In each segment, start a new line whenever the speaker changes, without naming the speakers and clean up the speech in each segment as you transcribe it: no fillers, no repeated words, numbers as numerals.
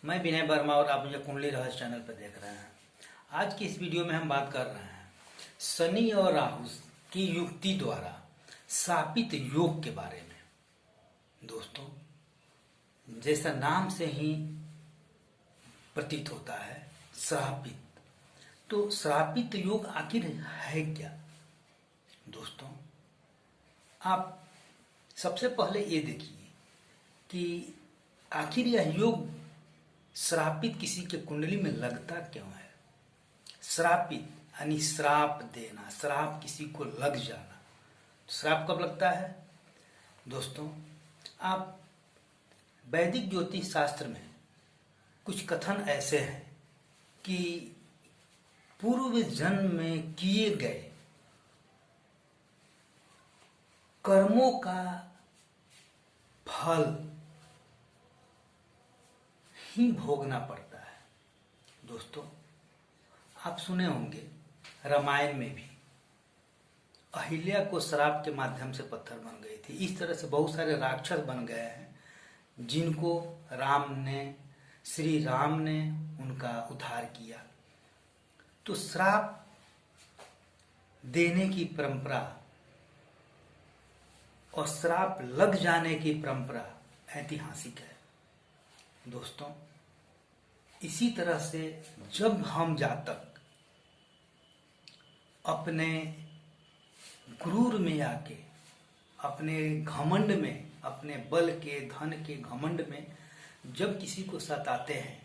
मैं विनय वर्मा और आप मुझे कुंडली रहस्य चैनल पर देख रहे हैं। आज की इस वीडियो में हम बात कर रहे हैं शनि और राहु की युक्ति द्वारा शापित योग के बारे में। दोस्तों, जैसा नाम से ही प्रतीत होता है श्रापित, तो श्रापित योग आखिर है क्या? दोस्तों, आप सबसे पहले ये देखिए कि आखिर यह योग श्रापित किसी के कुंडली में लगता क्यों है। श्रापित यानी श्राप देना, श्राप किसी को लग जाना। श्राप कब लगता है? दोस्तों, आप वैदिक ज्योतिष शास्त्र में कुछ कथन ऐसे हैं कि पूर्व जन्म में किए गए कर्मों का फल ही भोगना पड़ता है। दोस्तों, आप सुने होंगे रामायण में भी अहिल्या को श्राप के माध्यम से पत्थर बन गई थी। इस तरह से बहुत सारे राक्षस बन गए हैं जिनको श्री राम ने उनका उद्धार किया। तो श्राप देने की परंपरा और श्राप लग जाने की परंपरा ऐतिहासिक है। दोस्तों, इसी तरह से जब हम जातक अपने गुरूर में आके, अपने घमंड में, अपने बल के, धन के घमंड में जब किसी को सताते हैं,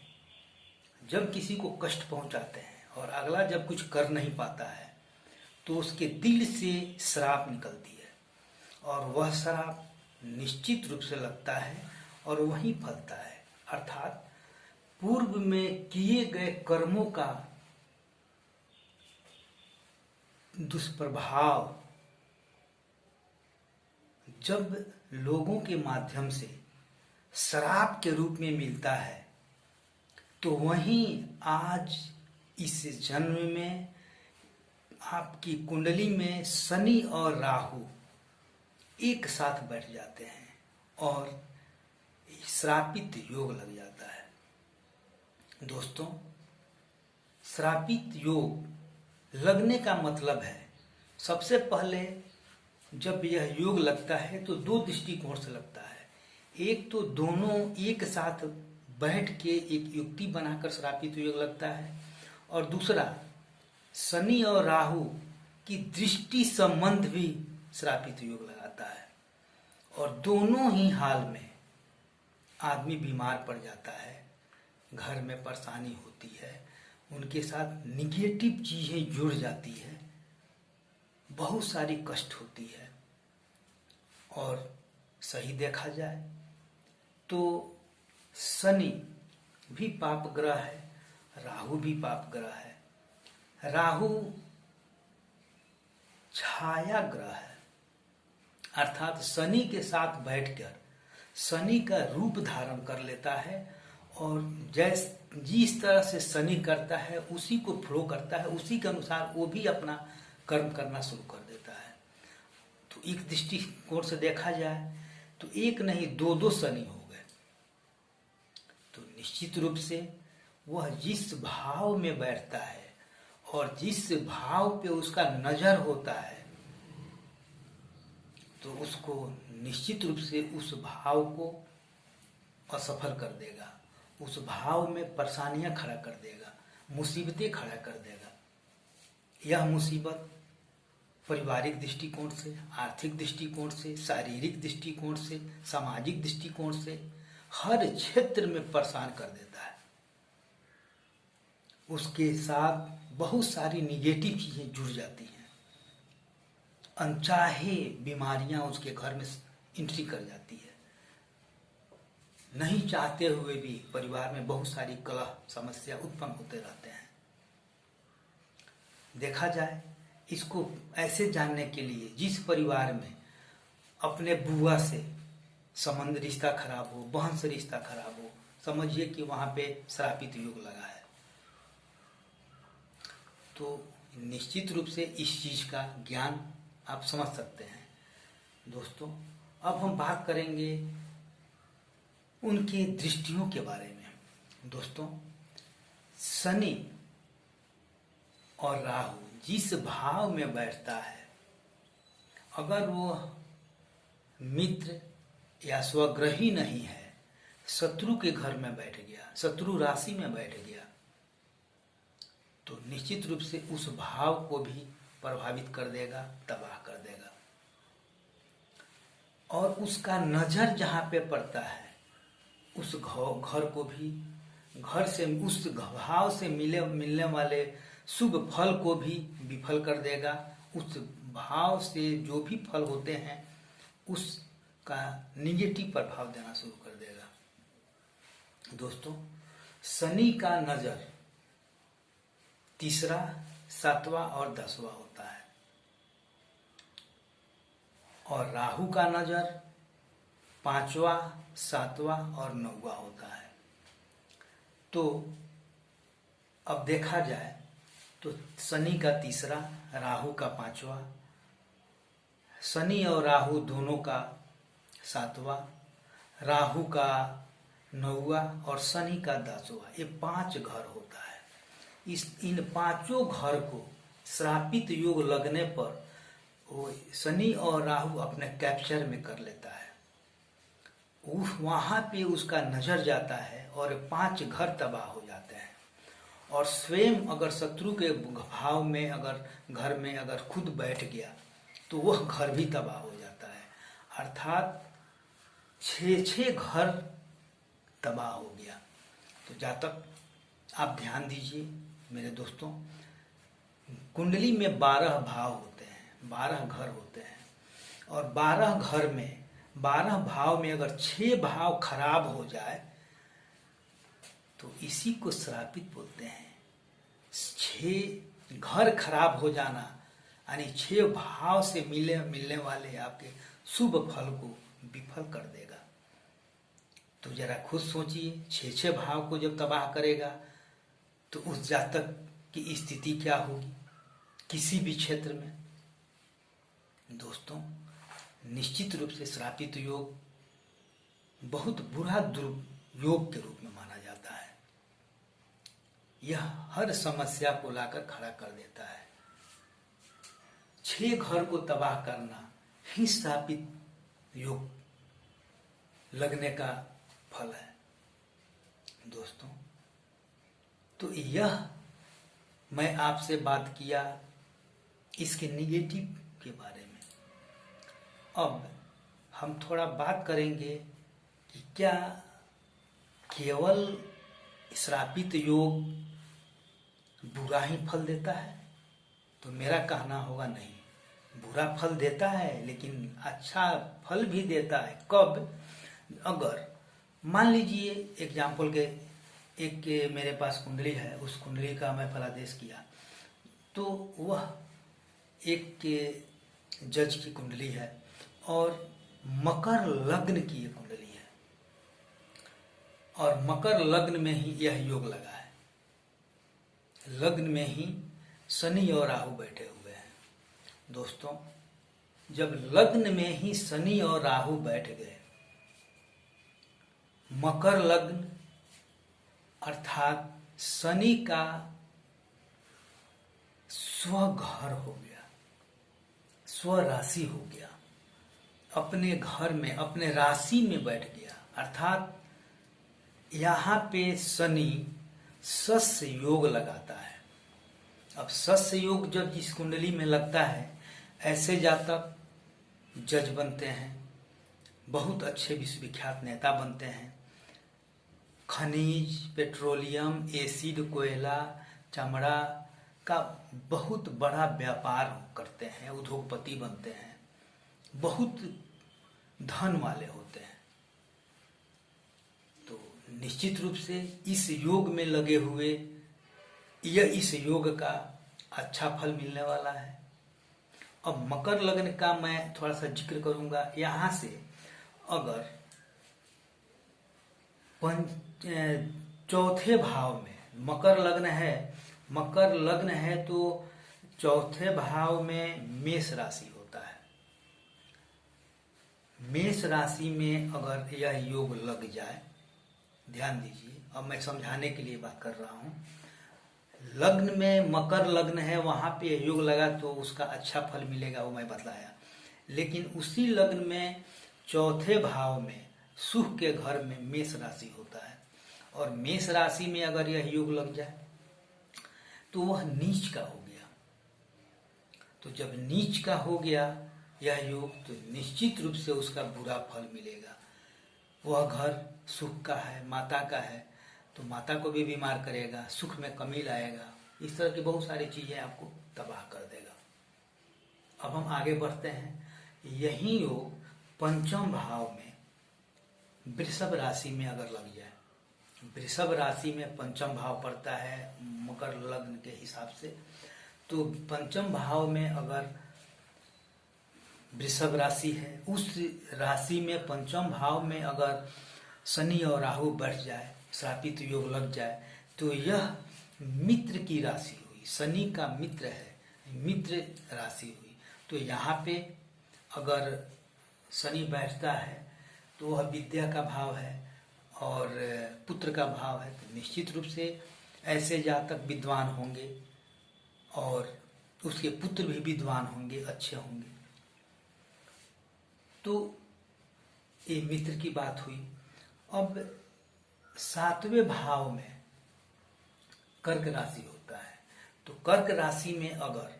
जब किसी को कष्ट पहुंचाते हैं और अगला जब कुछ कर नहीं पाता है, तो उसके दिल से श्राप निकलती है और वह श्राप निश्चित रूप से लगता है और वहीं फलता है। अर्थात पूर्व में किए गए कर्मों का दुष्प्रभाव जब लोगों के माध्यम से श्राप के रूप में मिलता है, तो वहीं आज इस जन्म में आपकी कुंडली में शनि और राहु एक साथ बैठ जाते हैं और श्रापित योग लग जाता है। दोस्तों, श्रापित योग लगने का मतलब है, सबसे पहले जब यह योग लगता है तो दो दृष्टिकोण से लगता है। एक तो दोनों एक साथ बैठ के एक युक्ति बनाकर श्रापित योग लगता है, और दूसरा शनि और राहु की दृष्टि संबंध भी श्रापित योग लगाता है। और दोनों ही हाल में आदमी बीमार पड़ जाता है, घर में परेशानी होती है, उनके साथ निगेटिव चीजें जुड़ जाती है, बहुत सारी कष्ट होती है। और सही देखा जाए तो शनि भी पाप ग्रह है, राहु भी पाप ग्रह है। राहु छाया ग्रह है, अर्थात शनि के साथ बैठकर शनि का रूप धारण कर लेता है और जिस तरह से शनि करता है उसी को फ्लो करता है, उसी के अनुसार वो भी अपना कर्म करना शुरू कर देता है। तो एक दृष्टिकोण से देखा जाए तो एक नहीं दो शनि हो गए। तो निश्चित रूप से वह जिस भाव में बैठता है और जिस भाव पे उसका नजर होता है, तो उसको निश्चित रूप से उस भाव को असफल कर देगा, उस भाव में परेशानियां खड़ा कर देगा, मुसीबतें खड़ा कर देगा। यह मुसीबत पारिवारिक दृष्टिकोण से, आर्थिक दृष्टिकोण से, शारीरिक दृष्टिकोण से, सामाजिक दृष्टिकोण से हर क्षेत्र में परेशान कर देता है। उसके साथ बहुत सारी निगेटिव चीजें जुड़ जाती हैं, अनचाहे बीमारियां उसके घर में एंट्री कर जाती है। नहीं चाहते हुए भी परिवार में बहुत सारी कलह समस्या उत्पन्न होते रहते हैं। देखा जाए, इसको ऐसे जानने के लिए जिस परिवार में अपने बुआ से संबंध रिश्ता खराब हो, बहन से रिश्ता खराब हो, समझिए कि वहां पे श्रापित योग लगा है। तो निश्चित रूप से इस चीज का ज्ञान आप समझ सकते हैं। दोस्तों, अब हम बात करेंगे उनके दृष्टियों के बारे में दोस्तों, शनि और राहु जिस भाव में बैठता है, अगर वो मित्र या स्वग्रही नहीं है, शत्रु के घर में बैठ गया, शत्रु राशि में बैठ गया, तो निश्चित रूप से उस भाव को भी प्रभावित कर देगा, तबाह कर देगा। और उसका नजर जहाँ पे पड़ता है, उस घर को भी, घर से उस भाव से मिलने वाले शुभ फल को भी विफल कर देगा। उस भाव से जो भी फल होते हैं उसका निगेटिव प्रभाव देना शुरू कर देगा। दोस्तों, शनि का नजर तीसरा, सातवां और 10वां होता है, और राहु का नजर 5वां, 7वां और 9वां होता है। तो अब देखा जाए तो शनि का तीसरा, राहु का 5वां, शनि और राहु दोनों का 7वां, राहु का 9वां और शनि का 10वां, ये 5 घर होता है। इन 5 घर को श्रापित योग लगने पर वो शनि और राहु अपने कैप्चर में कर लेता है। वहां पे उसका नजर जाता है और 5 घर तबाह हो जाते हैं। और स्वयं अगर शत्रु के भाव में, अगर घर में अगर खुद बैठ गया तो वह घर भी तबाह हो जाता है। अर्थात 6 घर तबाह हो गया। तो जातक आप ध्यान दीजिए मेरे दोस्तों, कुंडली में 12 भाव होते हैं, 12 घर होते हैं, और 12 घर में 12 भाव में अगर 6 भाव खराब हो जाए तो इसी को श्रापित बोलते हैं। 6 घर खराब हो जाना यानी 6 भाव से मिलने वाले आपके शुभ फल को विफल कर देगा। तो जरा खुद सोचिए, 6 भाव को जब तबाह करेगा तो उस जातक की स्थिति क्या होगी किसी भी क्षेत्र में। दोस्तों, निश्चित रूप से श्रापित योग बहुत बुरा दुर्योग के रूप में माना जाता है। यह हर समस्या को लाकर खड़ा कर देता है। 6 घर को तबाह करना ही श्रापित योग लगने का फल है। दोस्तों, तो यह मैं आपसे बात किया इसके निगेटिव के बारे में। अब हम थोड़ा बात करेंगे कि क्या केवल श्रापित योग बुरा ही फल देता है? तो मेरा कहना होगा नहीं, बुरा फल देता है लेकिन अच्छा फल भी देता है। कब? अगर मान लीजिए एग्जाम्पल के एक के मेरे पास कुंडली है, उस कुंडली का मैं फलादेश किया, तो वह एक के जज की कुंडली है और मकर लग्न की ये कुंडली है, और मकर लग्न में ही यह योग लगा है। लग्न में ही शनि और राहु बैठे हुए हैं। दोस्तों, जब लग्न में ही शनि और राहु बैठ गए, मकर लग्न अर्थात शनि का स्वघर हो गया, स्वराशि हो गया, अपने घर में अपने राशि में बैठ गया। अर्थात यहाँ पे शनि सस्य योग लगाता है। अब सस्य योग जब जिस कुंडली में लगता है, ऐसे जातक जज बनते हैं, बहुत अच्छे विश्वविख्यात नेता बनते हैं, खनिज, पेट्रोलियम, एसिड, कोयला, चमड़ा का बहुत बड़ा व्यापार करते हैं, उद्योगपति बनते हैं, बहुत धन वाले होते हैं। तो निश्चित रूप से इस योग में लगे हुए इस योग का अच्छा फल मिलने वाला है। अब मकर लग्न का मैं थोड़ा सा जिक्र करूंगा। यहाँ से अगर चौथे भाव में मकर लग्न है तो चौथे भाव में मेष राशि होता है। मेष राशि में अगर यह योग लग जाए, ध्यान दीजिए, अब मैं समझाने के लिए बात कर रहा हूँ। लग्न में मकर लग्न है, वहाँ पे योग लगा तो उसका अच्छा फल मिलेगा, वो मैं बतलाया। लेकिन उसी लग्न में चौथे भाव में सुख के घर में मेष राशि होता है, और मेष राशि में अगर यह योग लग जाए तो वह नीच का हो गया। तो जब नीच का हो गया यह योग, तो निश्चित रूप से उसका बुरा फल मिलेगा। वह घर सुख का है, माता का है, तो माता को भी बीमार करेगा, सुख में कमी लाएगा, इस तरह की बहुत सारी चीजें आपको तबाह कर देगा। अब हम आगे बढ़ते हैं। यही योग पंचम भाव में वृषभ राशि में अगर लग जाए, वृषभ राशि में पंचम भाव पड़ता है मकर लग्न के हिसाब से, तो पंचम भाव में अगर वृषभ राशि है, उस राशि में पंचम भाव में अगर शनि और राहु बैठ जाए, श्रापित योग लग जाए, तो यह मित्र की राशि हुई, शनि का मित्र है, मित्र राशि हुई। तो यहाँ पे अगर शनि बैठता है तो वह विद्या का भाव है और पुत्र का भाव है, तो निश्चित रूप से ऐसे जातक विद्वान होंगे और उसके पुत्र भी विद्वान होंगे, अच्छे होंगे। तो ये मित्र की बात हुई। अब सातवें भाव में कर्क राशि होता है, तो कर्क राशि में अगर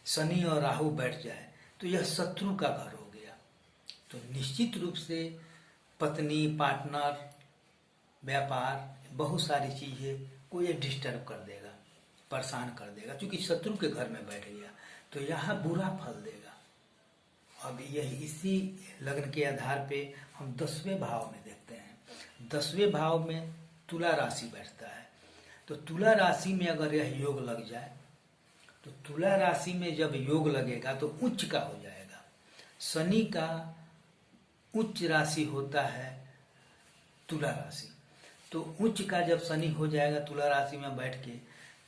शनि और राहु बैठ जाए तो यह शत्रु का घर हो गया। तो निश्चित रूप से पत्नी, पार्टनर, व्यापार, बहुत सारी चीजें को ये डिस्टर्ब कर देगा, परेशान कर देगा, क्योंकि शत्रु के घर में बैठ गया, तो यहाँ बुरा फल देगा। अब यही इसी लग्न के आधार पे हम 10वें भाव में देखते हैं। 10वें भाव में तुला राशि बैठता है, तो तुला राशि में अगर यह योग लग जाए, तो तुला राशि में जब योग लगेगा तो उच्च का हो जाएगा। शनि का उच्च राशि होता है तुला राशि, तो उच्च का जब शनि हो जाएगा तुला राशि में बैठ के,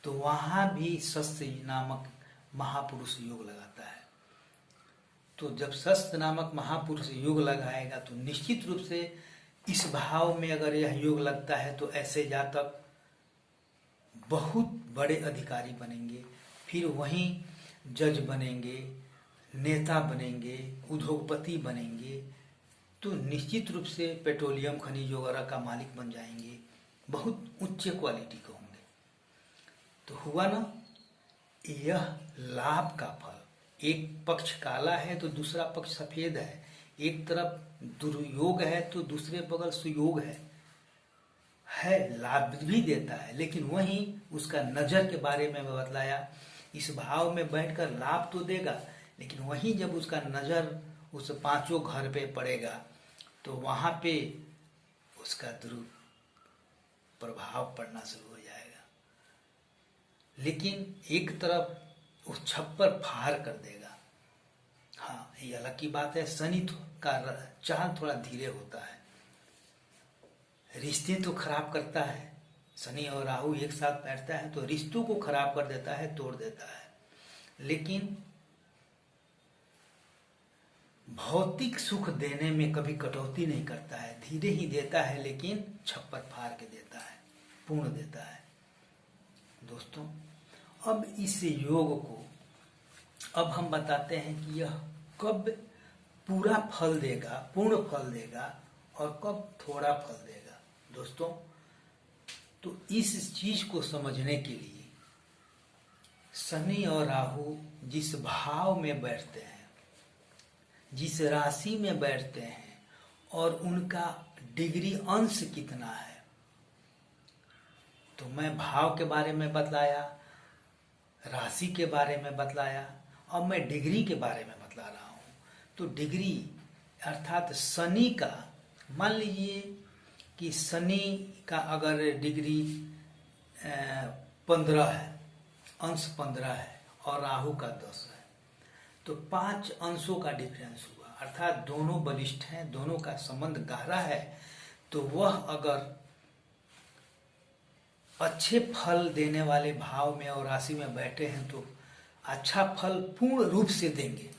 तो वहां भी शस्य नामक महापुरुष योग लगाता है। तो जब शस्य नामक महापुरुष योग लगाएगा तो निश्चित रूप से इस भाव में अगर यह योग लगता है तो ऐसे जातक बहुत बड़े अधिकारी बनेंगे, फिर वहीं जज बनेंगे, नेता बनेंगे, उद्योगपति बनेंगे, तो निश्चित रूप से पेट्रोलियम खनिज वगैरह का मालिक बन जाएंगे, बहुत उच्च क्वालिटी के होंगे। तो हुआ ना, यह लाभ का फल। एक पक्ष काला है तो दूसरा पक्ष सफेद है, एक तरफ दुर्योग है तो दूसरे बगल सुयोग है, लाभ भी देता है। लेकिन वहीं उसका नजर के बारे में मैं बतलाया, इस भाव में बैठकर लाभ तो देगा, लेकिन वहीं जब उसका नजर उस पांचों घर पे पड़ेगा तो वहां पे उसका दुष्प्रभाव पड़ना शुरू हो जाएगा। लेकिन एक तरफ उस छप्पर फाड़ कर देगा। हाँ, ये अलग की बात है, शनि का चाल थोड़ा धीरे होता है, रिश्ते तो खराब करता है। शनि और राहु एक साथ बैठता है तो रिश्तों को खराब कर देता है, तोड़ देता है। लेकिन भौतिक सुख देने में कभी कटौती नहीं करता है, धीरे ही देता है, लेकिन छप्पर फाड़ के देता है, पूर्ण देता है। दोस्तों, अब इस योग को अब हम बताते हैं कि यह कब पूरा फल देगा, पूर्ण फल देगा, और कब थोड़ा फल देगा। दोस्तों, तो इस चीज को समझने के लिए शनि और राहु जिस भाव में बैठते हैं, जिस राशि में बैठते हैं, और उनका डिग्री अंश कितना है, तो मैं भाव के बारे में बतलाया, राशि के बारे में बतलाया, अब मैं डिग्री के बारे में बतला रहा हूं। तो डिग्री अर्थात शनि का, मान लीजिए कि शनि का अगर डिग्री 15 है, अंश 15 है, और राहु का 10 है, तो 5 अंशों का डिफरेंस हुआ, अर्थात दोनों बलिष्ठ हैं, दोनों का संबंध गहरा है। तो वह अगर अच्छे फल देने वाले भाव में और राशि में बैठे हैं तो अच्छा फल पूर्ण रूप से देंगे।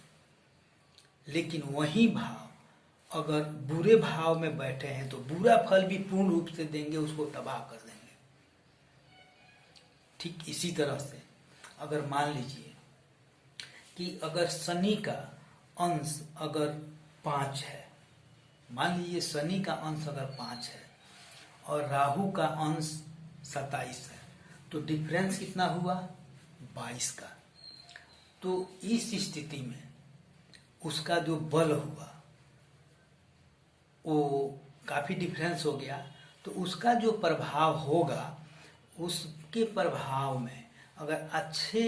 लेकिन वही भाव अगर बुरे भाव में बैठे हैं तो बुरा फल भी पूर्ण रूप से देंगे, उसको तबाह कर देंगे। ठीक इसी तरह से अगर मान लीजिए कि अगर शनि का अंश अगर 5 है, मान लीजिए शनि का अंश अगर 5 है और राहु का अंश 27 है, तो डिफरेंस कितना हुआ? 22 का। तो इस स्थिति में उसका जो बल हुआ वो काफ़ी डिफरेंस हो गया। तो उसका जो प्रभाव होगा, उसके प्रभाव में अगर अच्छे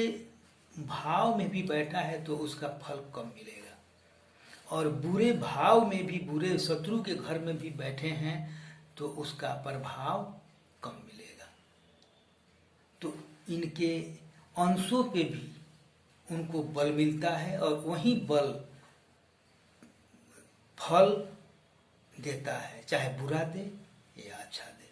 भाव में भी बैठा है तो उसका फल कम मिलेगा, और बुरे भाव में भी, बुरे शत्रु के घर में भी बैठे हैं तो उसका प्रभाव कम मिलेगा। तो इनके अंशों पे भी उनको बल मिलता है और वही बल फल देता है, चाहे बुरा दे या अच्छा दे।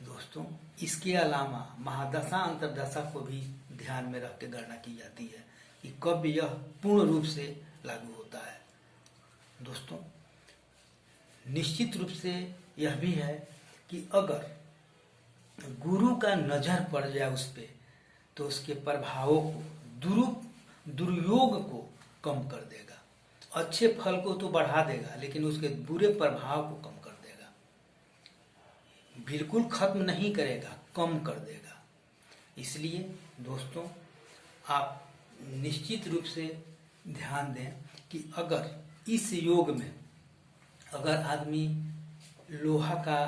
दोस्तों, इसके अलावा महादशा अंतरदशा को भी ध्यान में रख के गणना की जाती है कि कब यह पूर्ण रूप से लागू होता है। दोस्तों, निश्चित रूप से यह भी है कि अगर गुरु का नजर पड़ जाए उस पे, तो उसके प्रभावों को, दुर्योग को कम कर देगा। अच्छे फल को तो बढ़ा देगा, लेकिन उसके बुरे प्रभाव को कम कर देगा। बिल्कुल खत्म नहीं करेगा, कम कर देगा। इसलिए दोस्तों, आप निश्चित रूप से ध्यान दें कि अगर इस योग में अगर आदमी लोहा का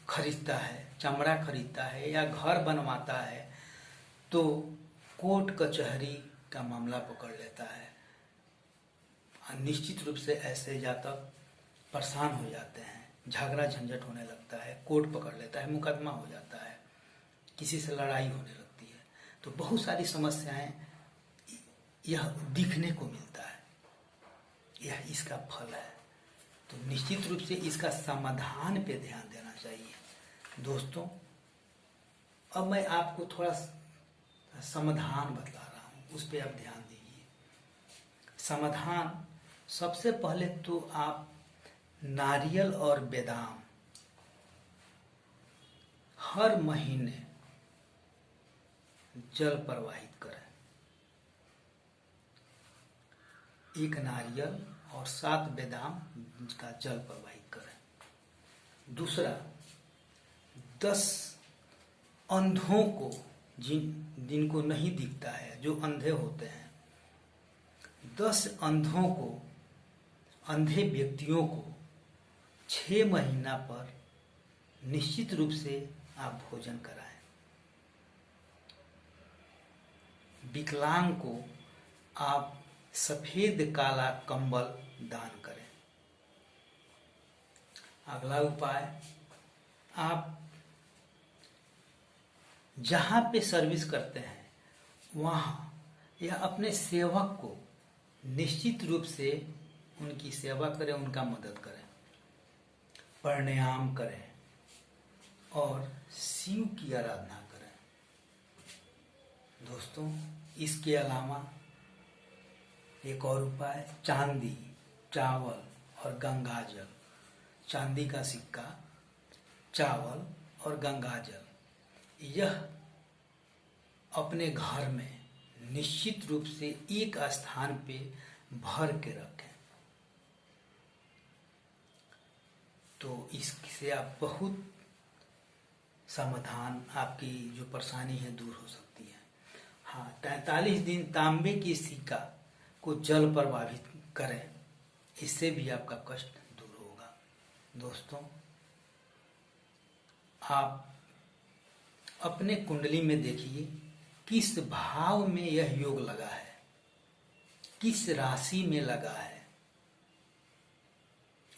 खरीदता है, चमड़ा खरीदता है या घर बनवाता है, तो कोर्ट कचहरी का मामला पकड़ लेता है। निश्चित रूप से ऐसे जातक परेशान हो जाते हैं, झगड़ा झंझट होने लगता है, कोर्ट पकड़ लेता है, मुकदमा हो जाता है, किसी से लड़ाई होने लगती है। तो बहुत सारी समस्याएं यह दिखने को मिलता है, यह इसका फल है। तो निश्चित रूप से इसका समाधान पे ध्यान देना चाहिए। दोस्तों, अब मैं आपको थोड़ा समाधान बतला रहा हूँ, उस पर आप ध्यान दीजिए। समाधान, सबसे पहले तो आप नारियल और बादाम हर महीने जल प्रवाहित करें। 1 नारियल और 7 बादाम का जल प्रवाहित करें। दूसरा, 10 अंधों को, जिनको नहीं दिखता है, जो अंधे होते हैं, 10 अंधों को, अंधे व्यक्तियों को 6 महीना पर निश्चित रूप से आप भोजन कराएं। विकलांग को आप सफेद काला कंबल दान करें। अगला उपाय, आप जहाँ पे सर्विस करते हैं वहाँ या अपने सेवक को निश्चित रूप से उनकी सेवा करें, उनका मदद करें, प्राणायाम करें और शिव की आराधना करें। दोस्तों, इसके अलावा एक और उपाय, चांदी, चावल और गंगाजल, चांदी का सिक्का, चावल और गंगाजल, यह अपने घर में निश्चित रूप से एक स्थान पे भर के रखें। तो इससे आप बहुत समाधान, आपकी जो परेशानी है दूर हो सकती है। हाँ, 43 दिन तांबे की सिक्का को जल प्रवाहित करें, इससे भी आपका कष्ट दूर होगा। दोस्तों, आप अपने कुंडली में देखिए किस भाव में यह योग लगा है, किस राशि में लगा है,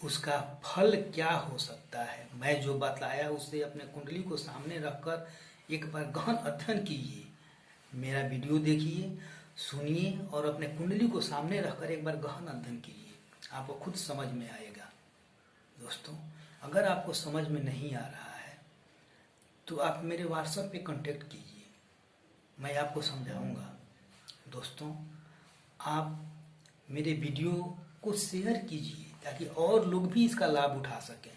उसका फल क्या हो सकता है। मैं जो बतलाया उससे अपने कुंडली को सामने रखकर एक बार गहन अध्ययन कीजिए। मेरा वीडियो देखिए, सुनिए और अपने कुंडली को सामने रखकर एक बार गहन अध्ययन कीजिए, आपको खुद समझ में आएगा। दोस्तों, अगर आपको समझ में नहीं आ रहा है तो आप मेरे व्हाट्सएप पे कांटेक्ट कीजिए, मैं आपको समझाऊंगा। दोस्तों, आप मेरे वीडियो को शेयर कीजिए, ताकि और लोग भी इसका लाभ उठा सकें।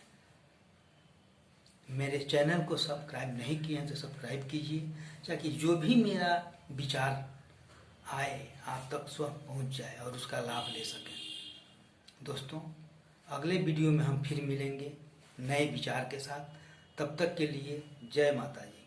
मेरे चैनल को सब्सक्राइब नहीं किए हैं तो सब्सक्राइब कीजिए, ताकि जो भी मेरा विचार आए आप तक स्वयं पहुंच जाए और उसका लाभ ले सकें। दोस्तों, अगले वीडियो में हम फिर मिलेंगे नए विचार के साथ। तब तक के लिए जय माता जी।